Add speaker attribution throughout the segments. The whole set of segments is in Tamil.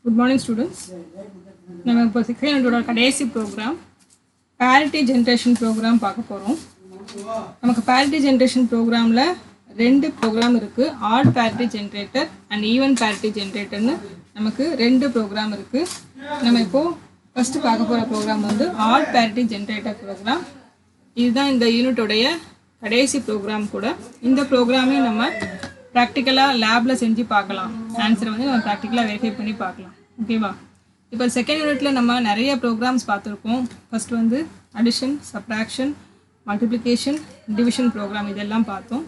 Speaker 1: Good morning, students. நம்ம இப்போ சிக்ஸ்த் யூனிட்டோட கடைசி ப்ரோக்ராம் parity generation ப்ரோக்ராம் பார்க்க போகிறோம். நமக்கு parity generation ப்ரோக்ராமில் ரெண்டு ப்ரோக்ராம் இருக்குது. odd parity generator and even parity generatorன்னு நமக்கு ரெண்டு ப்ரோக்ராம் இருக்குது. நம்ம இப்போது ஃபஸ்ட்டு பார்க்க போகிற ப்ரோக்ராம் வந்து odd parity generator ப்ரோக்ராம். இதுதான் இந்த யூனிட்டோடைய கடைசி ப்ரோக்ராம் கூட. இந்த ப்ரோக்ராமே நம்ம ப்ராக்டிக்கலாக லேபில் செஞ்சு பார்க்கலாம். ஆன்சரை வந்து நம்ம ப்ராக்டிக்கலாக வெரிஃபை பண்ணி பார்க்கலாம். ஓகேவா? இப்போ செகண்ட் யூனிட்டில் நம்ம நிறைய ப்ரோக்ராம்ஸ் பார்த்துருக்கோம். ஃபஸ்ட் வந்து addition, subtraction, multiplication, division program இதெல்லாம் பார்த்தோம்.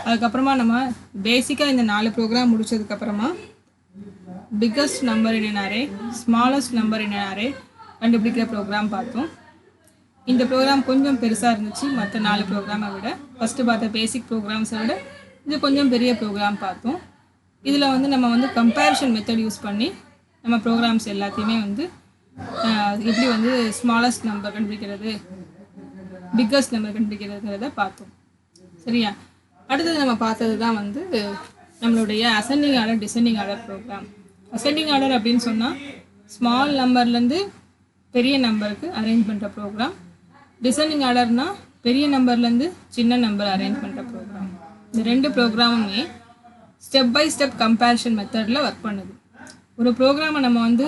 Speaker 1: அதுக்கப்புறமா நம்ம பேசிக்காக இந்த 4 ப்ரோக்ராம் முடித்ததுக்கப்புறமா biggest number in an array, smallest number in an array கண்டுபிடிக்கிற ப்ரோக்ராம் பார்த்தோம். இந்த ப்ரோக்ராம் கொஞ்சம் பெருசாக இருந்துச்சு மற்ற 4 ப்ரோக்ராமை விட. ஃபஸ்ட்டு பார்த்த பேசிக் ப்ரோக்ராம்ஸை விட இது கொஞ்சம் பெரிய ப்ரோக்ராம் பார்த்தோம். இதில் வந்து நம்ம வந்து கம்பேரிஷன் மெத்தட் யூஸ் பண்ணி நம்ம ப்ரோக்ராம்ஸ் எல்லாத்தையுமே வந்து எப்படி வந்து ஸ்மாலஸ்ட் நம்பர் கண்டுபிடிக்கிறது, பிக்கஸ்ட் நம்பர் கண்டுபிடிக்கிறதுங்கிறத பார்த்தோம். சரியா? அடுத்தது நம்ம பார்த்தது தான் வந்து நம்மளுடைய ascending order, descending order program. Ascending order அப்படின்னு சொன்னால் ஸ்மால் நம்பர்லேருந்து பெரிய நம்பருக்கு அரேஞ்ச் பண்ணுற ப்ரோக்ராம். டிசெண்டிங் ஆர்டர்னால் பெரிய நம்பர்லேருந்து சின்ன நம்பர் அரேஞ்ச் பண்ணுற ப்ரோக்ராம். இந்த ரெண்டு ப்ரோக்ராமுமே ஸ்டெப் பை ஸ்டெப் கம்பேரிஷன் மெத்தடில் ஒர்க் பண்ணுது. ஒரு ப்ரோக்ராமை நம்ம வந்து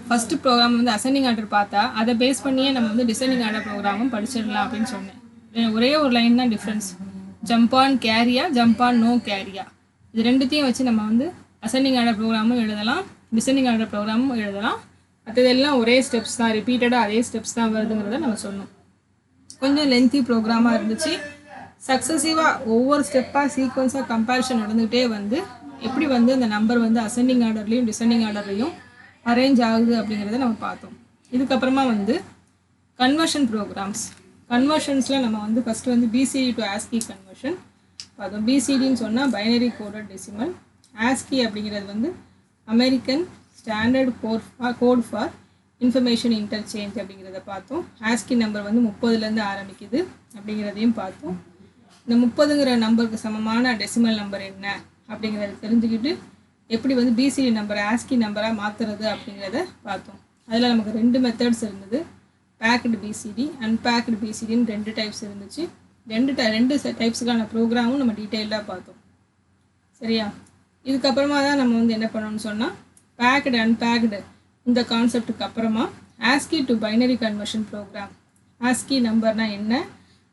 Speaker 1: ஃபஸ்ட்டு ப்ரோக்ராம் வந்து அசெண்டிங் ஆர்டர் பார்த்தா அதை பேஸ் பண்ணியே நம்ம வந்து டிசெண்டிங் ஆர்டர் ப்ரோக்ராமும் படிச்சிடலாம் அப்படின்னு சொன்னேன். ஒரே ஒரு லைன் தான் difference. Jump on carry, jump on no carry. இது ரெண்டுத்தையும் வச்சு நம்ம வந்து அசெண்டிங் ஆர்டர் ப்ரோக்ராமும் எழுதலாம், டிசெண்டிங் ஆர்டர் ப்ரோக்ராமும் எழுதலாம். மற்றதெல்லாம் ஒரே ஸ்டெப்ஸ் தான், ரிப்பீட்டடாக அதே ஸ்டெப்ஸ் தான் வருதுங்கிறத நம்ம சொன்னோம். கொஞ்சம் லென்த்தி ப்ரோக்ராமாக இருந்துச்சு. சக்ஸஸிவாக ஒவ்வொரு ஸ்டெப்பாக சீக்வன்ஸாக கம்பேரிஷன் நடந்துகிட்டே வந்து எப்படி வந்து அந்த நம்பர் வந்து அசெண்டிங் ஆர்டர்லேயும் டிசெண்டிங் ஆர்டர்லையும் அரேஞ்ச் ஆகுது அப்படிங்கிறத நம்ம பார்த்தோம். இதுக்கப்புறமா வந்து கன்வர்ஷன் ப்ரோக்ராம்ஸ். கன்வர்ஷன்ஸில் நம்ம வந்து ஃபஸ்ட்டு வந்து பிசிடி டு ஆஸ்கி கன்வர்ஷன் பார்த்தோம். பிசிடின்னு சொன்னால் பைனரி கோடட் டெசிமல். ஆஸ்கி அப்படிங்கிறது வந்து American standard code for information interchange அப்படிங்கிறத பார்த்தோம். ஆஸ்கி நம்பர் வந்து 30லேருந்து ஆரம்பிக்குது அப்படிங்கிறதையும் பார்த்தோம். இந்த 30ங்கிற நம்பருக்கு சமமான டெசிமல் நம்பர் என்ன அப்படிங்கிறத தெரிஞ்சுக்கிட்டு எப்படி வந்து பிசிடி நம்பரை ஆஸ்கி நம்பராக மாற்றுறது அப்படிங்கிறத பார்த்தோம். அதில் நமக்கு 2 மெத்தட்ஸ் இருந்தது. பேக்டு பிசிடி, அன்பேக்டு பிசிடின்னு 2 டைப்ஸ் இருந்துச்சு. ரெண்டு டைப்ஸுக்கான ப்ரோக்ராமும் நம்ம டீட்டெயிலாக பார்த்தோம். சரியா? இதுக்கப்புறமா தான் நம்ம வந்து என்ன பண்ணணும்னு சொன்னால் பேக்டு, அன்பேக்டு இந்த கான்செப்டுக்கு அப்புறமா ASCII to binary conversion program. ASCII நம்பர்னால் என்ன,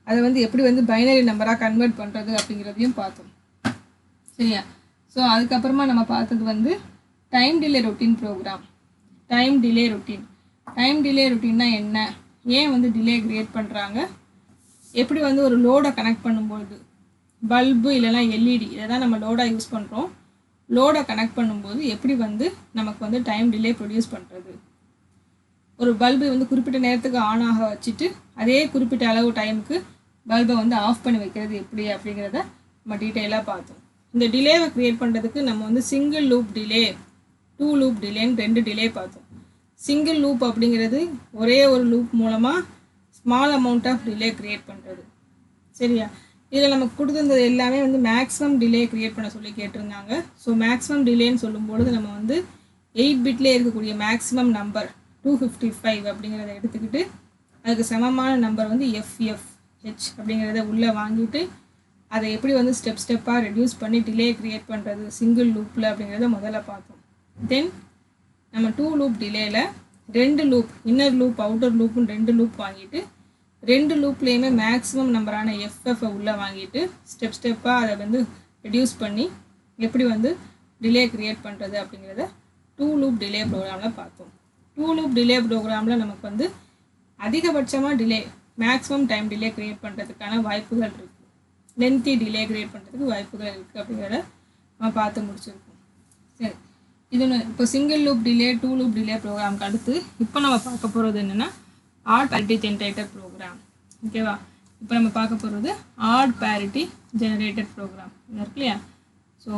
Speaker 1: அதை வந்து எப்படி வந்து பைனரி நம்பராக கன்வெர்ட் பண்ணுறது அப்படிங்கிறதையும் பார்த்தோம். சரியா? ஸோ அதுக்கப்புறமா நம்ம பார்த்தது வந்து time delay routine program. Time delay routine. Time delay ரொட்டீன்னா என்ன, ஏன் வந்து டிலே க்ரியேட் பண்ணுறாங்க, எப்படி வந்து ஒரு லோடை கனெக்ட் பண்ணும்போது பல்பு இல்லைனா எல்இடி இதை தான் நம்ம லோடாக யூஸ் பண்ணுறோம். லோடை கனெக்ட் பண்ணும்போது எப்படி வந்து நமக்கு வந்து டைம் டிலே ப்ரொடியூஸ் பண்ணுறது, ஒரு பல்பு வந்து குறிப்பிட்ட நேரத்துக்கு ஆன் ஆக வச்சுட்டு அதே குறிப்பிட்ட அளவு டைமுக்கு பல்பை வந்து ஆஃப் பண்ணி வைக்கிறது எப்படி அப்படிங்கிறத நம்ம டீட்டெயிலாக பார்த்தோம். இந்த டிலேவை க்ரியேட் பண்ணுறதுக்கு நம்ம வந்து சிங்கிள் லூப் டிலே, 2 லூப் டிலேன்னு 2 டிலே பார்த்தோம். சிங்கிள் லூப் அப்படிங்கிறது ஒரே ஒரு லூப் மூலமாக small amount of delay create பண்ணுறது. சரியா? இதில் நமக்கு கொடுத்துருந்தது எல்லாமே வந்து மேக்ஸிமம் டிலே க்ரியேட் பண்ண சொல்லி கேட்டிருந்தாங்க. ஸோ மேக்ஸிமம் டிலேன்னு சொல்லும்பொழுது நம்ம வந்து 8 பிட்லேயே இருக்கக்கூடிய மேக்ஸிமம் நம்பர் 255 அப்படிங்கிறத எடுத்துக்கிட்டு அதுக்கு சமமான நம்பர் வந்து FFH அப்படிங்கிறத உள்ளே வாங்கிட்டு அதை எப்படி வந்து ஸ்டெப்பாக ரெடியூஸ் பண்ணி டிலே க்ரியேட் பண்ணுறது சிங்கிள் லூப்பில் அப்படிங்கிறத முதல்ல பார்த்தோம். தென் நம்ம 2 லூப் டிலேயில் 2 லூப், இன்னர் லூப் அவுட்டர் லூப்புன்னு 2 லூப் வாங்கிட்டு 2 லூப்லேயுமே மேக்ஸிமம் நம்பரான FFஐ உள்ளே வாங்கிட்டு ஸ்டெப்பாக அதை வந்து ரெடியூஸ் பண்ணி எப்படி வந்து டிலே க்ரியேட் பண்ணுறது அப்படிங்கிறத 2 லூப் டிலே ப்ரோக்ராமில் பார்த்தோம். 2 லூப் டிலே ப்ரோக்ராமில் நமக்கு வந்து அதிகபட்சமாக delay, maximum time delay create பண்ணுறதுக்கான வாய்ப்புகள் இருக்குது, லென்த்தி டிலே க்ரியேட் பண்ணுறதுக்கு வாய்ப்புகள் இருக்குது அப்படிங்கிறத நம்ம பார்த்து முடிச்சிருக்கோம். சரி, இது இப்போ single loop delay 2 loop delay ப்ரோக்ராமுக்கு அடுத்து இப்போ நம்ம பார்க்க போகிறது என்னென்னா ஆட் பேரிட்டி ஜெனரேட்டர் ப்ரோக்ராம். ஓகேவா? இப்போ நம்ம பார்க்க போகிறது ஆட் பேரிட்டி ஜெனரேட்டர் ப்ரோக்ராம் இருக்கு இல்லையா? ஸோ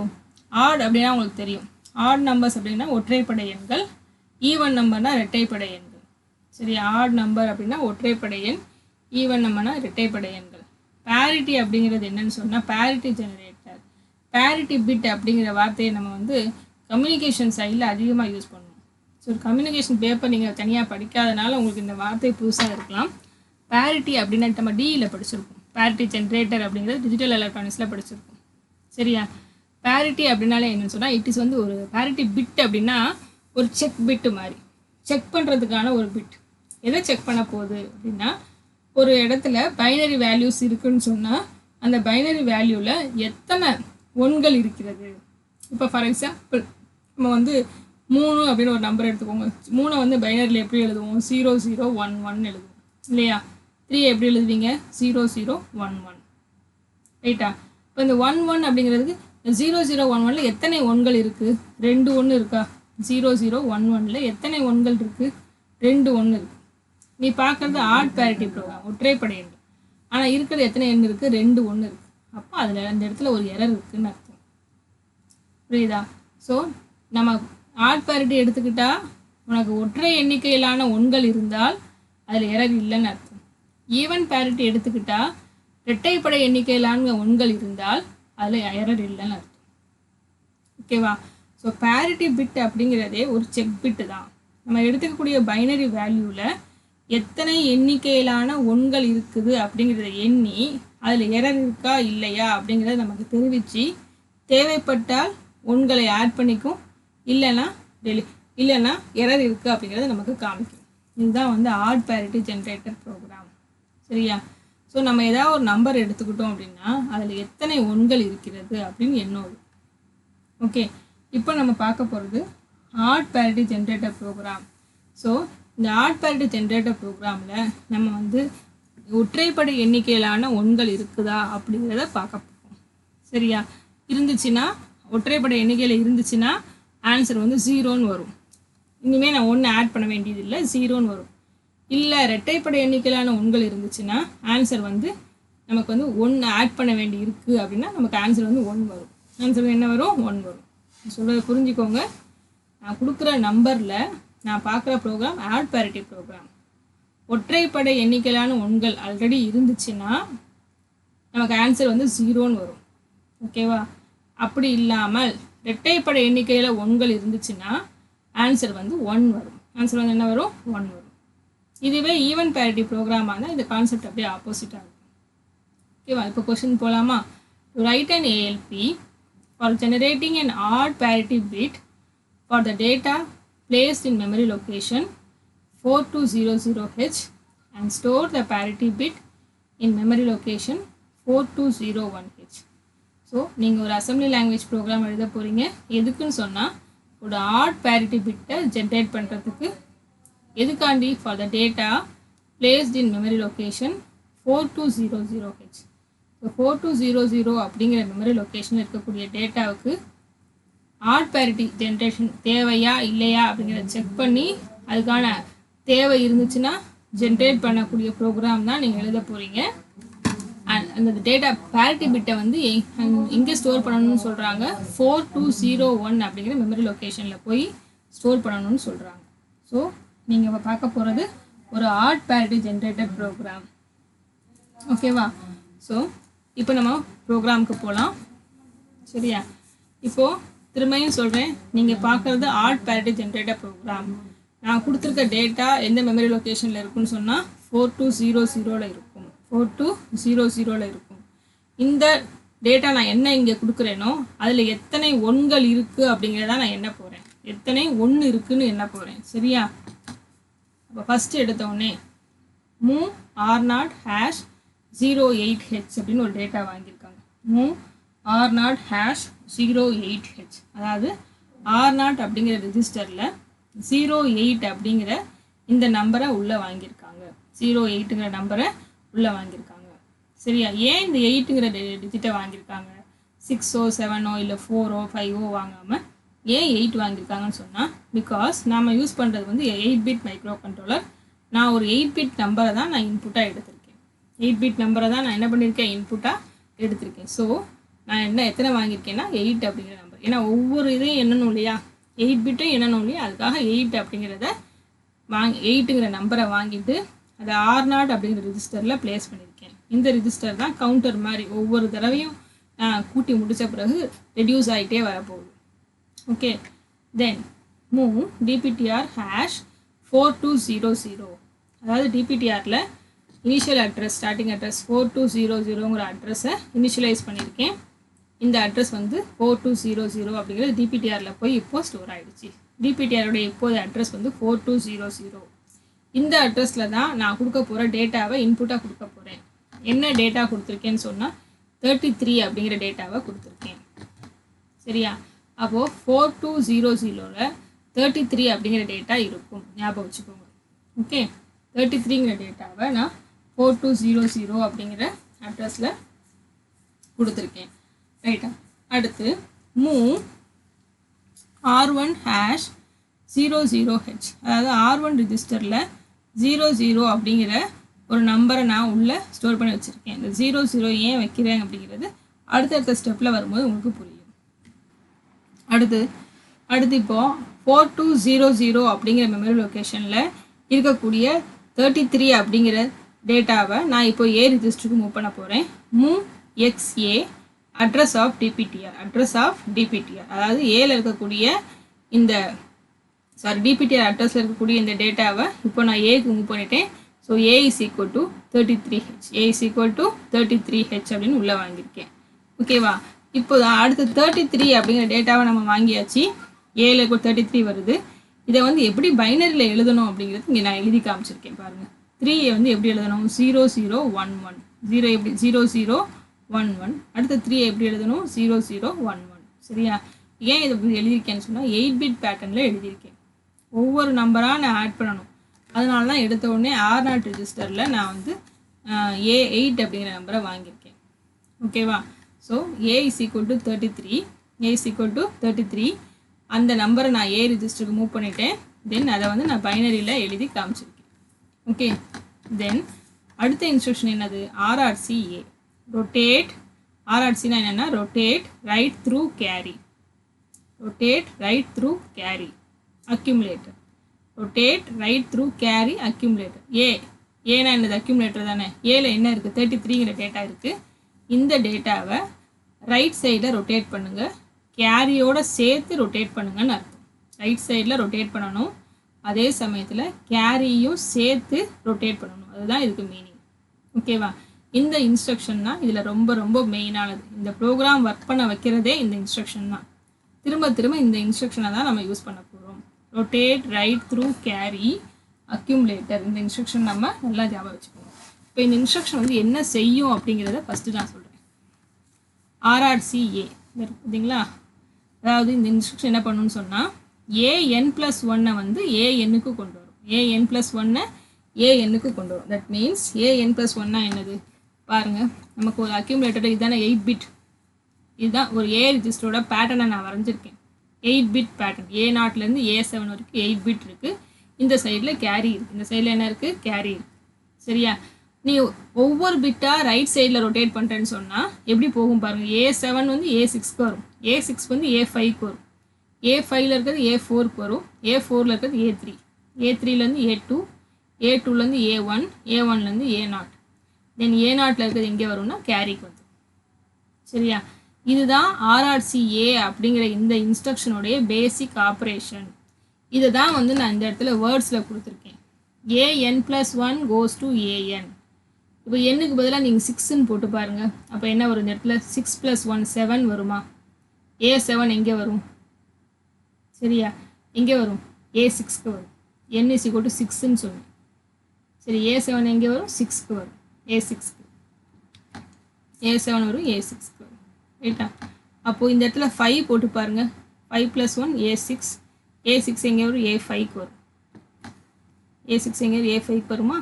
Speaker 1: ஆட் அப்படின்னா உங்களுக்கு தெரியும், ஆட் நம்பர்ஸ் அப்படின்னா ஒற்றைப்படை எண்கள், ஈவன் நம்பர்னால் இரட்டைப்படை எண்கள். சரி, ஆட் நம்பர் அப்படின்னா ஒற்றைப்படை எண், ஈவன் நம்பர்னா இரட்டைப்படை எண்கள். பேரிட்டி அப்படிங்கிறது என்னன்னு சொன்னால் பேரிட்டி ஜெனரேட்டர், பேரிட்டி பிட் அப்படிங்கிற வார்த்தையை நம்ம வந்து கம்யூனிகேஷன் சைடில் அதிகமாக யூஸ் பண்ணுவோம். ஸோ ஒரு கம்யூனிகேஷன் பேப்பர் நீங்கள் தனியாக படிக்காதனால உங்களுக்கு இந்த வார்த்தை புதுசாக இருக்கலாம். பேரிட்டி அப்படின்னா நம்ம டியில் படிச்சிருக்கோம். பேரிட்டி ஜென்ரேட்டர் அப்படிங்கிறது டிஜிட்டல் எலக்ட்ரானிக்ஸில் படிச்சிருக்கோம். சரியா? பேரிட்டி அப்படின்னாலே என்னென்னு சொன்னால் இட் இஸ் வந்து ஒரு பேரிட்டி பிட் அப்படின்னா ஒரு செக் பிட்டு மாதிரி, செக் பண்ணுறதுக்கான ஒரு பிட். எதை செக் பண்ண போகுது அப்படின்னா ஒரு இடத்துல பைனரி வேல்யூஸ் இருக்குன்னு சொன்னால் அந்த பைனரி வேல்யூவில் எத்தனை ஒன்கள் இருக்கிறது. இப்போ ஃபார் எக்ஸாம்பிள் நம்ம வந்து 3 அப்படின்னு ஒரு நம்பர் எடுத்துக்கோங்க. 3 வந்து பைனரியில் எப்படி எழுதுவோம்? 0011 எழுதுவோம் இல்லையா? 3 எப்படி எழுதுவீங்க? 0011 ரைட்டா? இப்போ இந்த 11 அப்படிங்கிறதுக்கு 0011 எத்தனை ஒன்கள் இருக்குது? 2 1 இருக்கா? 0011 எத்தனை ஒன்கள் இருக்குது? 2 1 இருக்குது. நீ பார்க்குறது ஆட் பேரிட்டி ப்ரோக்ராம், ஒற்றைப்படை எண். ஆனால் இருக்கிறது எத்தனை எண் இருக்குது? 2 1 இருக்குது. அப்போ அதில் அந்த இடத்துல ஒரு எரர் இருக்குதுன்னு அர்த்தம். புரியுதா? ஸோ நம்ம ஆட் பேரிட்டி எடுத்துக்கிட்டால் உனக்கு ஒற்றை எண்ணிக்கையிலான ஒன்கள் இருந்தால் அதில் எரர் இல்லைன்னு அர்த்தம். ஈவன் பேரிட்டி எடுத்துக்கிட்டால் இரட்டைப்படை எண்ணிக்கையிலான ஒன்கள் இருந்தால் அதில் எரர் இல்லைன்னு அர்த்தம். ஓகேவா? ஸோ பேரிட்டி பிட் அப்படிங்கிறதே ஒரு செக் பிட்டு தான். நம்ம எடுத்துக்கக்கூடிய பைனரி வேல்யூவில் எத்தனை எண்ணிக்கையிலான ஒன்கள் இருக்குது அப்படிங்கிறத எண்ணி அதில் எரர் இருக்கா இல்லையா அப்படிங்கிறத நமக்கு தெரிவித்து தேவைப்பட்டால் ஒன்களை ஆட் பண்ணிக்கும், இல்லைன்னா எரர் இருக்குது அப்படிங்கிறத நமக்கு காமிக்கும். இதுதான் வந்து ஆட் பேரிட்டி ஜென்ரேட்டர் ப்ரோக்ராம். சரியா? ஸோ நம்ம ஏதாவது ஒரு நம்பர் எடுத்துக்கிட்டோம் அப்படின்னா அதில் எத்தனை ஒன்கள் இருக்கிறது அப்படின்னு எண்ணோம். ஓகே, இப்போ நம்ம பார்க்க போகிறது odd parity generator program. So இந்த ஆட் பேரிட்டி ஜென்ரேட்டர் ப்ரோக்ராமில் நம்ம வந்து ஒற்றைப்படை எண்ணிக்கையிலான ஒன்கள் இருக்குதா அப்படிங்கிறத பார்க்க போகிறோம். சரியா? இருந்துச்சுன்னா ஒற்றைப்படை எண்ணிக்கையில் இருந்துச்சுன்னா ஆன்சர் வந்து 0ன்னு வரும். இனிமேல் நான் 1 ஆட் பண்ண வேண்டியதில்லை, 0ன்னு வரும். இல்லை ரெட்டைப்படை எண்ணிக்கையிலான ஒன்கள் இருந்துச்சுன்னா ஆன்சர் வந்து நமக்கு வந்து 1 ஆட் பண்ண வேண்டி இருக்குது அப்படின்னா நமக்கு ஆன்சர் வந்து 1 வரும். ஆன்சர் என்ன வரும்? 1 வரும். சொல்கிறத புரிஞ்சுக்கோங்க. நான் கொடுக்குற நம்பரில் நான் பார்க்குற ப்ரோக்ராம் ஆட் பேரிட்டி ப்ரோக்ராம். ஒற்றைப்படை எண்ணிக்கையிலான ஒன்கள் ஆல்ரெடி இருந்துச்சுன்னா நமக்கு ஆன்சர் வந்து 0ன்னு வரும். ஓகேவா? அப்படி இல்லாமல் இரட்டைப்படை எண்ணிக்கையில் ஒன்கள் இருந்துச்சுன்னா ஆன்சர் வந்து 1 வரும். ஆன்சர் வந்து என்ன வரும்? 1 வரும். இதுவே ஈவன் பேரிட்டி ப்ரோக்ராமாக இருந்தால் இந்த கான்செப்ட் அப்படியே ஆப்போசிட்டாக இருக்கும். ஓகேவா? இப்போ கொஸ்டின் போகலாமா? To right an ALP for generating an odd parity bit for the data placed in memory location 4200H and store the parity bit in memory location 4201H. So நீங்கள் ஒரு அசம்பிளி லாங்குவேஜ் ப்ரோக்ராம் எழுத போகிறீங்க. எதுக்குன்னு சொன்னால் ஒரு ஆட் பேரிட்டி பிட்டை ஜென்ரேட் பண்ணுறதுக்கு. எதுக்காண்டி? For the data placed in memory location 4200H. So 4200 அப்படிங்கிற மெமரி லொக்கேஷனில் இருக்கக்கூடிய டேட்டாவுக்கு ஆட் பேரிட்டி ஜென்ரேஷன் தேவையா இல்லையா அப்படிங்கிறத செக் பண்ணி அதுக்கான தேவை இருந்துச்சுன்னா ஜென்ரேட் பண்ணக்கூடிய ப்ரோக்ராம் தான் நீங்கள் எழுத போகிறீங்க. அந்த டேட்டா பேரிட்டி பிட்டை வந்து எங்கே ஸ்டோர் பண்ணணும்னு சொல்கிறாங்க? 4201 அப்படிங்கிற மெமரி லொக்கேஷனில் போய் ஸ்டோர் பண்ணணும்னு சொல்கிறாங்க. ஸோ நீங்கள் இப்போ பார்க்க போகிறது ஒரு ஆட் பேரிட்டி ஜென்ரேட்டர் ப்ரோக்ராம். ஓகேவா? ஸோ இப்போ நம்ம ப்ரோக்ராமுக்கு போகலாம். சரியா? இப்போது திரும்பியும் சொல்கிறேன், நீங்கள் பார்க்குறது ஆட் பேரிட்டி ஜென்ரேட்டர் ப்ரோக்ராம். நான் கொடுத்துருக்க டேட்டா எந்த மெமரி லொக்கேஷனில் இருக்குன்னு சொன்னால் 4200 இருக்கும். 4200 இருக்கும். இந்த டேட்டா நான் என்ன இங்கே கொடுக்குறேனோ அதில் எத்தனை ஒன்கள் இருக்குது அப்படிங்கிறத நான் என்ன போகிறேன், எத்தனை 1 இருக்குதுன்னு என்ன போகிறேன். சரியா? அப்போ ஃபஸ்ட்டு எடுத்தோடனே மூவ் R0 #08H அப்படின்னு ஒரு டேட்டா வாங்கியிருக்காங்க. மூவ் R0 #08H, அதாவது R0 அப்படிங்கிற ரெஜிஸ்டரில் 08 அப்படிங்கிற இந்த நம்பரை உள்ளே வாங்கியிருக்காங்க. 08ங்கிற நம்பரை உள்ளே வாங்கியிருக்காங்க. சரியா? ஏன் இந்த 8ங்கிற டிஜிட்டை வாங்கியிருக்காங்க? 6ஓ 7ஓ இல்லை 4ஓ 5ஓ வாங்காமல் ஏன் 8 வாங்கியிருக்காங்கன்னு சொன்னால், பிகாஸ் நாம் யூஸ் பண்ணுறது வந்து 8 பிட் மைக்ரோ கண்ட்ரோலர். நான் ஒரு 8 பிட் நம்பரை தான் நான் இன்புட்டாக எடுத்திருக்கேன். 8 பிட் நம்பரை தான் நான் என்ன பண்ணியிருக்கேன், இன்புட்டாக எடுத்திருக்கேன். ஸோ நான் எத்தனை வாங்கியிருக்கேன்னா 8 அப்படிங்கிற நம்பர். ஏன்னா ஒவ்வொரு இதையும் என்னணும் இல்லையா, 8 பிட்டும் என்னணும் இல்லையா, அதுக்காக 8 அப்படிங்கிறத 8ங்கிற நம்பரை வாங்கிட்டு அதை R0 அப்படிங்கிற ரிஜிஸ்டரில் ப்ளேஸ் பண்ணியிருக்கேன். இந்த ரிஜிஸ்டர் தான் கவுண்டர் மாதிரி ஒவ்வொரு தடவையும் கூட்டி முடித்த பிறகு ரெடியூஸ் ஆகிட்டே வரப்போகுது. Okay, then move DPTR hash 4200. அதாவது டிபிடிஆரில் இனிஷியல் அட்ரஸ் ஸ்டார்டிங் அட்ரஸ் 4200ங்கிற அட்ரஸை இனிஷியலைஸ் பண்ணியிருக்கேன். இந்த அட்ரஸ் வந்து 4200 அப்படிங்கிறது டிபிடிஆரில் போய் இப்போ ஸ்டோர் ஆகிடுச்சு. டிபிடிஆரோட இப்போது அட்ரஸ் வந்து 4200. இந்த அட்ரஸில் தான் நான் கொடுக்க போகிற டேட்டாவை இன்புட்டாக கொடுக்க போகிறேன். என்ன டேட்டா கொடுத்துருக்கேன்னு சொன்னால் 33 அப்படிங்கிற டேட்டாவை கொடுத்துருக்கேன். சரியா? அப்போது 4200ல் 33 அப்படிங்கிற டேட்டா இருக்கும், ஞாபகம் வச்சுக்கோங்க. ஓகே, 33ங்கிற டேட்டாவை நான் 4200 அப்படிங்கிற அட்ரஸில் கொடுத்துருக்கேன். ரைட்டா? அடுத்து மூவ் R1 ஹேஷ் 00H. அதாவது R1 ரிஜிஸ்டரில் 00 அப்படிங்கிற ஒரு நம்பரை நான் உள்ளே ஸ்டோர் பண்ணி வச்சுருக்கேன். இந்த 00 ஏன் வைக்கிறேன் அப்படிங்கிறது அடுத்தடுத்த ஸ்டெப்பில் வரும்போது உங்களுக்கு புரியும். அடுத்து இப்போது 4200 அப்படிங்கிற மெமரி லொக்கேஷனில் இருக்கக்கூடிய 33 அப்படிங்கிற டேட்டாவை நான் இப்போ ஏ ரிஜிஸ்டருக்கு மூவ் பண்ண போகிறேன். Move XA address of DPTR. அதாவது ஏல இருக்கக்கூடிய இந்த டிபிடிஆர் அட்ரஸில் இருக்கக்கூடிய இந்த டேட்டாவை இப்போ நான் ஏக்கு மூவ் பண்ணிட்டேன். So A is equal to 33H. A is equal to 33H அப்படின்னு உள்ளே வாங்கியிருக்கேன். ஓகேவா? இப்போ தான் அடுத்து 33 அப்படிங்கிற டேட்டாவை நம்ம வாங்கியாச்சு. ஏல இப்போ 33 வருது. இதை வந்து எப்படி பைனரியில் எழுதணும் அப்படிங்கிறது இங்கே நான் எழுதி காமிச்சிருக்கேன் பாருங்கள். 3 வந்து எப்படி எழுதணும்? 0011. 0 எப்படி 0011. அடுத்து 3 எப்படி எழுதணும்? 0011. சரியா? ஏன் இதை எழுதியிருக்கேன்னு சொன்னால் 8 பிட் பேட்டர்னில் எழுதியிருக்கேன். ஒவ்வொரு நம்பராக நான் ஆட் பண்ணணும். அதனால தான் எடுத்த உடனே R0 ரிஜிஸ்டரில் நான் வந்து A8 அப்படிங்கிற நம்பரை வாங்கியிருக்கேன். ஓகேவா? So A is equal to 33. A is equal to 33. அந்த நம்பரை நான் ஏ ரிஜிஸ்டருக்கு மூவ் பண்ணிட்டேன். தென் அதை வந்து நான் பைனரியில் எழுதி காமிச்சிருக்கேன். ஓகே, தென் அடுத்த இன்ஸ்ட்ரக்ஷன் என்னது? RRCA. ரொட்டேட். RRCனா என்னென்னா rotate right through carry. Rotate right through carry accumulator. Rotate right through carry accumulator. ஏனா என்னது? அக்யூமுலேட்டர் தானே. ஏல என்ன இருக்குது? 33ங்கிற டேட்டா இருக்குது. இந்த டேட்டாவை ரைட் சைடில் ரொட்டேட் பண்ணுங்கள், கேரியோட சேர்த்து ரொட்டேட் பண்ணுங்கன்னு அர்த்தம். ரைட் சைடில் ரொட்டேட் பண்ணணும், அதே சமயத்தில் கேரியும் சேர்த்து ரொட்டேட் பண்ணணும். அதுதான் இதுக்கு மீனிங். ஓகேவா? இந்த இன்ஸ்ட்ரக்ஷன் தான் இதில் ரொம்ப ரொம்ப மெயினானது. இந்த ப்ரோக்ராம் ஒர்க் பண்ண வைக்கிறதே இந்த இன்ஸ்ட்ரக்ஷன் தான். திரும்ப திரும்ப இந்த இன்ஸ்ட்ரக்ஷனை தான் நம்ம யூஸ் பண்ண போகிறோம். Rotate right through carry accumulator. இந்த இன்ஸ்ட்ரக்ஷன் நம்ம நல்லா ஞாபகம் வச்சுக்கோங்க. இப்போ இந்த இன்ஸ்ட்ரக்ஷன் வந்து என்ன செய்யும் அப்படிங்கிறத ஃபஸ்ட்டு நான் சொல்கிறேன். RRCA பார்த்தீங்களா? அதாவது இந்த இன்ஸ்ட்ரக்ஷன் என்ன பண்ணணும்னு சொன்னால் AN+1 வந்து ANக்கு கொண்டு வரும். AN+1 ANக்கு கொண்டு வரும். தட் மீன்ஸ் AN+1 என்னது பாருங்கள். நமக்கு ஒரு அக்யூமுலேட்டர் இதுதானே 8 பிட். இதுதான் ஒரு ஏ ரிஜிஸ்டரோட பேட்டர்னை நான் வரைஞ்சிருக்கேன். 8 பிட் பேட்டர்ன். A0லேருந்து A7 வரைக்கும் 8 பிட் இருக்குது. இந்த சைடில் கேரி இருக்குது. இந்த சைடில் என்ன இருக்குது? கேரி இருக்குது. சரியா? நீ ஒவ்வொரு பிட்டாக ரைட் சைடில் ரொட்டேட் பண்ணுறேன்னு சொன்னால் எப்படி போகும் பாருங்கள். A7 வந்து A6க்கு வரும், A6 வந்து A5க்கு வரும், A5ல் இருக்கிறது A4க்கு வரும், A4ல் இருக்கிறது A3, A3லேருந்து A2, A2லேருந்து A1, A1லேருந்து A0. தென் A0ல் இருக்கிறது எங்கே வரும்னா கேரிக்கு வந்து. சரியா? இதுதான் RRCA அப்படிங்கிற இந்த இன்ஸ்ட்ரக்ஷனுடைய பேசிக் ஆப்ரேஷன். இதை தான் வந்து நான் இந்த இடத்துல வேர்ட்ஸில் கொடுத்துருக்கேன். AN+1 goes to AN. இப்போ எண்ணுக்கு பதிலாக நீங்கள் 6ன்னு போட்டு பாருங்கள். அப்போ என்ன வரும்? இந்த இடத்துல 6 + 1 7 வருமா? A7 எங்கே வரும்? சரியா? எங்கே வரும்? A6க்கு வரும். N is equal to 6ன்னு சொன்னேன். சரி, A7 எங்கே வரும்? 6க்கு வரும். A6க்கு A7 வரும், A6க்கு வரும். ரைட்டா? அப்போது இந்த இடத்துல 5 போட்டு பாருங்கள். 5 + 1 A6. A6 எங்கே வரும்? A5க்கு வரும். A6 எங்கே A5க்கு வருமா?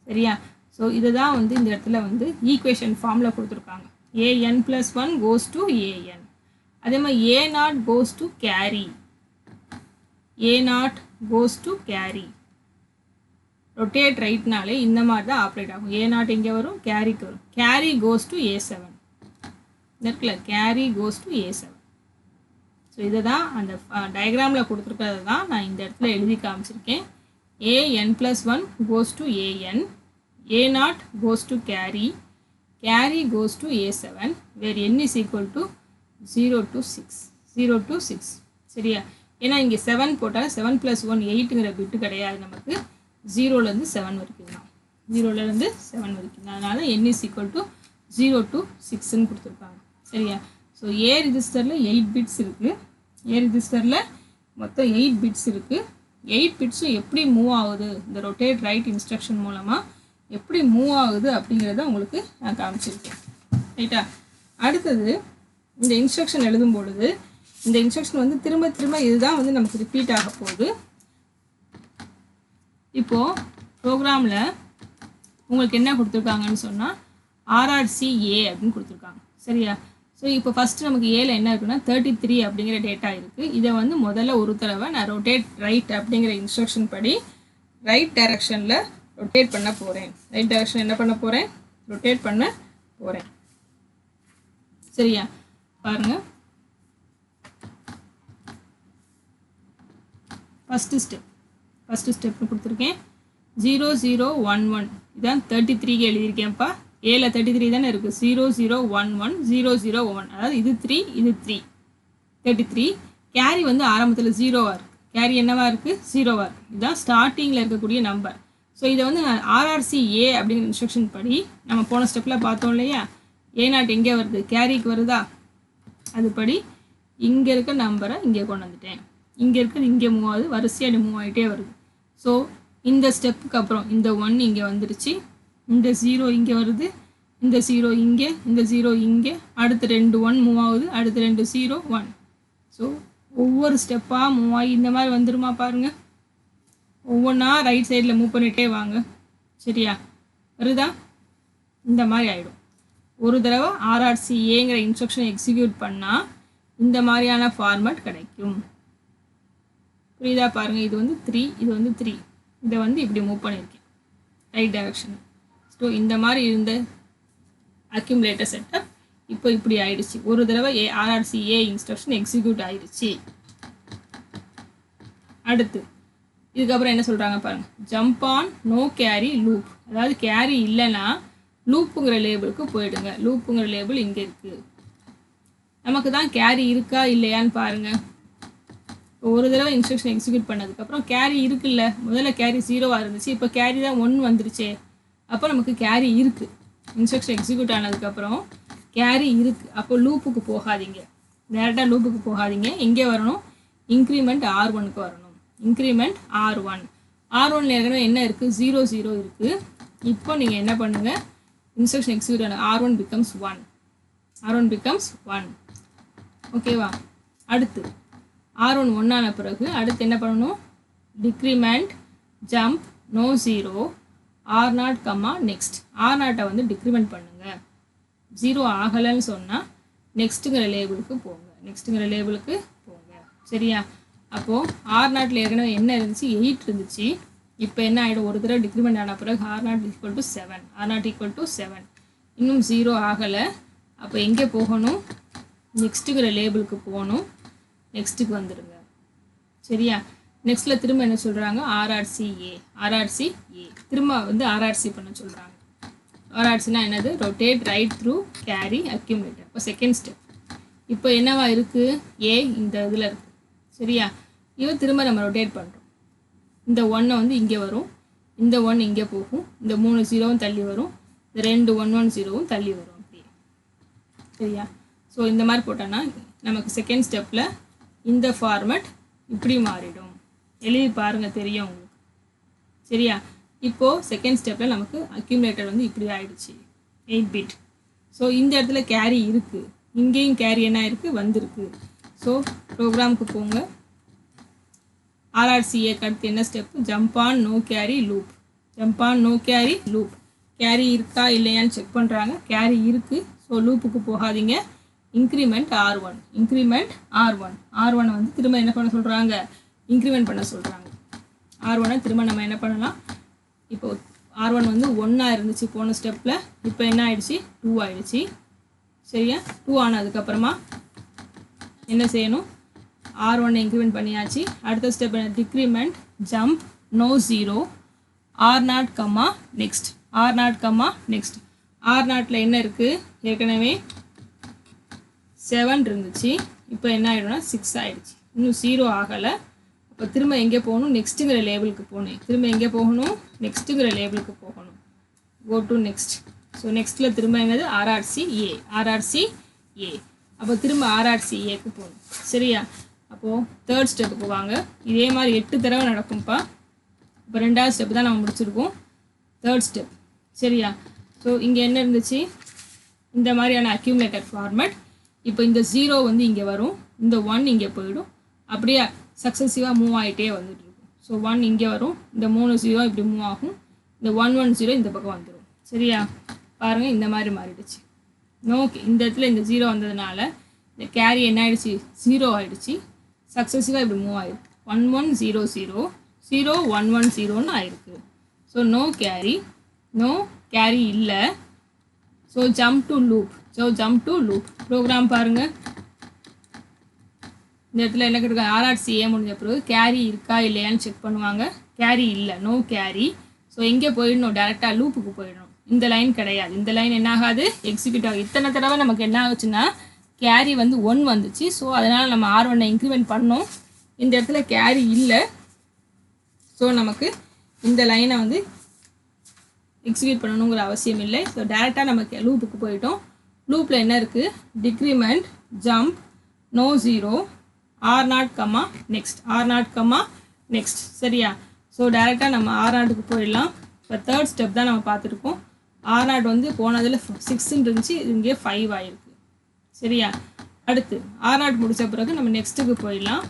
Speaker 1: சரியா? ஸோ இதை தான் வந்து இந்த இடத்துல வந்து ஈக்குவேஷன் ஃபார்மில் கொடுத்துருக்காங்க. AN+1 goes to AN. அதே மாதிரி A0 goes to carry. A0 goes to carry. Rotate ரைட்னாலே இந்த மாதிரி தான் ஆப்ரேட் ஆகும். A0 எங்கே வரும்? கேரிக்கு வரும். Carry goes to A7. இருக்குல்ல, carry goes to A7. So இதை தான் அந்த டயக்ராமில் கொடுத்துருக்கிறது தான் நான் இந்த இடத்துல எழுதி காமிச்சிருக்கேன். AN+1 goes to AN. A0 goes to carry. Carry goes to A7 where N is equal to 0 to 6. 0 to 6. சரியா? ஏன்னா இங்கே 7 போட்டால் 7 + 1 8ங்கிற பிட்டு கிடையாது, நமக்கு 0லேருந்து 7 வரைக்கும் தான், 0லேருந்து 7 வரைக்கும் தான். அதனால் n = 0 to 6ன்னு கொடுத்துருக்காங்க. சரியா? ஸோ ஏ ரிஜிஸ்டரில் 8 பிட்ஸ் இருக்குது. ஏ ரிஜிஸ்டரில் மொத்தம் 8 பிட்ஸ் இருக்குது. 8 பிட்ஸும் எப்படி மூவ் ஆகுது, இந்த ரொட்டேட் ரைட் இன்ஸ்ட்ரக்ஷன் மூலமாக எப்படி மூவ் ஆகுது அப்படிங்கிறத உங்களுக்கு நான் காமிச்சிருக்கேன். ரைட்டா? அடுத்தது இந்த இன்ஸ்ட்ரக்ஷன் எழுதும் பொழுது இந்த இன்ஸ்ட்ரக்ஷன் வந்து திரும்ப திரும்ப இதுதான் வந்து நமக்கு ரிப்பீட் ஆக போகுது. இப்போது ப்ரோக்ராமில் உங்களுக்கு என்ன கொடுத்துருக்காங்கன்னு சொன்னால் RRCA அப்படின்னு கொடுத்துருக்காங்க. சரியா? ஸோ இப்போ ஃபஸ்ட்டு நமக்கு ஏல என்ன இருக்குன்னா 33 அப்படிங்கிற டேட்டா இருக்குது. இதை வந்து முதல்ல ஒரு தடவை நான் ரொட்டேட் ரைட் அப்படிங்கிற இன்ஸ்ட்ரக்ஷன் படி ரைட் டைரக்ஷனில் ரொட்டேட் பண்ண போகிறேன். ரைட் டைரக்ஷன் என்ன பண்ண போகிறேன்? ரொட்டேட் பண்ண போகிறேன். சரியா? பாருங்கள், ஃபஸ்ட்டு ஸ்டெப்னு கொடுத்துருக்கேன். 0 0 1 1 இதான் 33க்கு எழுதியிருக்கேன்ப்பா. ஏல 33 தானே இருக்குது. 0 0 1 1 0 0 1, அதாவது இது 3 இது 3, 33. கேரி வந்து ஆரம்பத்தில் 0வாக இருக்குது. கேரி என்னவாக இருக்குது? 0வாக இருக்குது. இதுதான் ஸ்டார்டிங்கில் இருக்கக்கூடிய நம்பர். ஸோ இதை வந்து நான் RRCA அப்படிங்கிற இன்ஸ்ட்ரக்ஷன் படி நம்ம போன ஸ்டெப்பில் பார்த்தோம் இல்லையா, A0 எங்கே வருது? கேரிக்கு வருதா? அதுபடி இங்கே இருக்க நம்பரை இங்கே கொண்டு வந்துட்டேன். இங்கே இருக்கிறது இங்கே மூவ் ஆகுது, வரிசையாக மூவ் ஆகிட்டே வருது. ஸோ இந்த ஸ்டெப்புக்கு அப்புறம் இந்த 1 இங்கே வந்துருச்சு, இந்த 0 இங்கே வருது, இந்த 0 இங்கே, இந்த 0 இங்கே, அடுத்து 2 1 மூவ் ஆகுது, அடுத்து 2 0 1. ஸோ ஒவ்வொரு ஸ்டெப்பாக மூவ் ஆகி இந்த மாதிரி வந்துருமா பாருங்கள். ஒவ்வொன்றா ரைட் சைடில் மூவ் பண்ணிகிட்டே வாங்க. சரியா? வருதா? இந்த மாதிரி ஆகிடும். ஒரு தடவை RRCAங்கிற இன்ஸ்ட்ரக்ஷனை எக்ஸிக்யூட் பண்ணால் இந்த மாதிரியான ஃபார்மேட் கிடைக்கும். புரியுதா? பாருங்கள், இது வந்து 3, இது வந்து 3, இதை வந்து இப்படி மூவ் பண்ணியிருக்கேன் ரைட் டைரக்ஷன். ஸோ இந்த மாதிரி இருந்த அக்யூமுலேட்டர் செட்டப் இப்போ இப்படி ஆயிடுச்சு. ஒரு தடவை RRCA இன்ஸ்ட்ரக்ஷன் எக்ஸிக்யூட் ஆயிடுச்சு. அடுத்து இதுக்கப்புறம் என்ன சொல்கிறாங்க பாருங்கள், jump on no carry loop. அதாவது கேரி இல்லைன்னா லூப்புங்கிற லேபிளுக்கு போயிடுங்க. லூப்புங்கிற லேபிள் இங்கே இருக்குது. நமக்கு தான் கேரி இருக்கா இல்லையான்னு பாருங்கள். ஒரு தடவை இன்ஸ்ட்ரக்ஷன் எக்ஸிக்யூட் பண்ணதுக்கப்புறம் கேரி இருக்குல்ல, முதல்ல கேரி 0வாக இருந்துச்சு, இப்போ கேரி தான் 1 வந்துருச்சே, அப்போ நமக்கு கேரி இருக்குது. இன்ஸ்ட்ரக்ஷன் எக்ஸிக்யூட் ஆனதுக்கப்புறம் கேரி இருக்குது. அப்போ லூப்புக்கு போகாதீங்க, டேரெக்டாக லூப்புக்கு போகாதீங்க. எங்கே வரணும்? இன்க்ரிமெண்ட் R1க்கு வரணும். Increment R1. R1 ஏற்கனவே என்ன இருக்குது? 0 0 இருக்குது. இப்போ நீங்கள் என்ன பண்ணுங்கள், இன்ஸ்ட்ரக்ஷன் எக்ஸிக்யூட் ஆன R1 becomes 1. R1 becomes 1. ஓகேவா? அடுத்து R1 1 ஆன பிறகு அடுத்து என்ன பண்ணணும்? Decrement jump no 0 R0, next. R0 வந்து டிக்ரிமெண்ட் பண்ணுங்கள். 0 ஆகலைன்னு சொன்னால் நெக்ஸ்ட்டுங்கிற லேபிளுக்கு போங்க. சரியா? அப்போது R0 ஏற்கனவே என்ன இருந்துச்சு? 8 இருந்துச்சு. இப்போ என்ன ஆகிடும்? ஒரு தடவை டிக்ரிமெண்ட் ஆன பிறகு R0 = 7. R0 = 7. இன்னும் 0 ஆகலை. அப்போ எங்கே போகணும்? நெக்ஸ்ட்டுங்கிற லேபிளுக்கு போகணும். நெக்ஸ்ட்டுக்கு வந்துடுங்க. சரியா? நெக்ஸ்ட்டில் திரும்ப என்ன சொல்கிறாங்க? RRCA திரும்ப வந்து RRC பண்ண சொல்கிறாங்க. RRCனா என்னது? Rotate right through carry accumulator. இப்போ செகண்ட் ஸ்டெப். இப்போ என்னவா இருக்குது? A இந்த இதில் இருக்குது. சரியா? இவன் திரும்ப நம்ம ரொட்டேட் பண்ணுறோம். இந்த 1 வந்து இங்கே வரும், இந்த 1 இங்கே போகும், இந்த 3 0வும் தள்ளி வரும், இந்த 2 1 1 0வும் தள்ளி வரும். அப்படியே. சரியா? ஸோ இந்த மாதிரி போட்டோன்னா நமக்கு செகண்ட் ஸ்டெப்பில் இந்த ஃபார்மேட் இப்படி மாறிடும். எழுதி பாருங்கள், தெரியும் உங்களுக்கு. சரியா? இப்போது செகண்ட் ஸ்டெப்பில் நமக்கு அக்யூமுலேட்டர் வந்து இப்படி ஆகிடுச்சு, 8 பிட். ஸோ இந்த இடத்துல கேரி இருக்குது, இங்கேயும் கேரி என்ன இருக்குது? வந்திருக்கு. ஸோ ப்ரோக்ராமுக்கு போங்க. RRCA அடுத்து என்ன step? Jump on no carry loop. Carry இருக்கா இல்லையான்னு செக் பண்ணுறாங்க. கேரி இருக்குது. ஸோ லூப்புக்கு போகாதீங்க. Increment R1. R1 வந்து திரும்ப என்ன பண்ண சொல்கிறாங்க? இன்க்ரிமெண்ட் பண்ண சொல்கிறாங்க. R1 திரும்ப நம்ம என்ன பண்ணலாம்? இப்போ R1 வந்து 1 இருந்துச்சு போன ஸ்டெப்பில், இப்போ என்ன ஆயிடுச்சு? 2 ஆயிடுச்சு. சரியா? 2 ஆனதுக்கப்புறமா என்ன செய்யணும்? R1 இன்க்ரிமெண்ட் பண்ணியாச்சு. அடுத்த ஸ்டெப் என்ன? Decrement jump no 0 R0, next. R0ல என்ன இருக்குது? ஏற்கனவே 7 இருந்துச்சு, இப்போ என்ன ஆகிடும்னா 6 ஆகிடுச்சு. இன்னும் 0 ஆகலை. அப்போ திரும்ப எங்கே போகணும், நெக்ஸ்ட்டுங்கிற லேபிளுக்கு போகணும். திரும்ப எங்கே போகணும், நெக்ஸ்ட்டுங்கிற லேபிளுக்கு போகணும். Go to next. ஸோ நெக்ஸ்ட்டில் திரும்ப என்னது, RRCA. RRCA. அப்போ திரும்ப RRCAக்கு போகணும். சரியா? அப்போது தேர்ட் ஸ்டெப்புக்கு வாங்க. இதே மாதிரி 8 தடவை நடக்கும்ப்பா. இப்போ 2வது ஸ்டெப் தான் நம்ம முடிச்சிருக்கோம். Third step. சரியா? ஸோ இங்கே என்ன இருந்துச்சு, இந்த மாதிரியான அக்யூமுலேட்டட் ஃபார்மேட். இப்போ இந்த 0 வந்து இங்கே வரும், இந்த 1 இங்கே போயிடும். அப்படியே சக்ஸஸிவாக மூவ் ஆகிட்டே வந்துட்டு இருக்கும். ஸோ 1 இங்கே வரும், இந்த 3 0 இப்படி மூவ் ஆகும், இந்த 1 1 0 இந்த பக்கம் வந்துடும். சரியா? பாருங்கள், இந்த மாதிரி மாறிடுச்சு. ஓகே, இந்த இடத்துல இந்த 0 வந்ததுனால இந்த கேரி என்ன ஆகிடுச்சு, 0 ஆகிடுச்சு. சக்ஸஸிவாக இப்படி மூவ் ஆகிருக்கு. 1 1 0 0 0 1 1 0ன்னு ஆயிருக்கு. ஸோ நோ கேரி இல்லை. So jump to loop. Program பாருங்கள். இந்த இடத்துல என்ன கேட்டிருக்காங்க, RRCA முடிஞ்ச பிறகு கேரி இருக்கா இல்லையான்னு செக் பண்ணுவாங்க. கேரி இல்லை, நோ கேரி. ஸோ எங்கே போயிடணும், டேரெக்டாக லூப்புக்கு போயிடணும். இந்த லைன் கிடையாது, இந்த லைன் என்ன ஆகாது, எக்ஸிக்யூட் ஆகும். இத்தனை தடவை நமக்கு என்ன ஆகுச்சுன்னா கேரி வந்து 1 வந்துச்சு. ஸோ அதனால் நம்ம R1 இன்க்ரிமெண்ட் பண்ணோம். இந்த இடத்துல கேரி இல்லை. ஸோ நமக்கு இந்த லைனை வந்து எக்ஸிக்யூட் பண்ணணுங்கிற அவசியம் இல்லை. ஸோ டேரெக்டாக நமக்கு லூப்புக்கு போயிட்டோம். லூப்பில் என்ன இருக்குது, decrement, jump, no 0, R0, next, R0, next. சரியா? ஸோ டேரெக்டாக நம்ம R0க்கு போயிடலாம். இப்போ தேர்ட் ஸ்டெப் தான் நம்ம பார்த்துருக்கோம். R0 வந்து போனதில் 6ன்னு இருந்துச்சு, இங்கே 5 ஆகிருக்கு. சரியா? அடுத்து R0 முடித்த பிறகு நம்ம நெக்ஸ்ட்டுக்கு போயிடலாம்.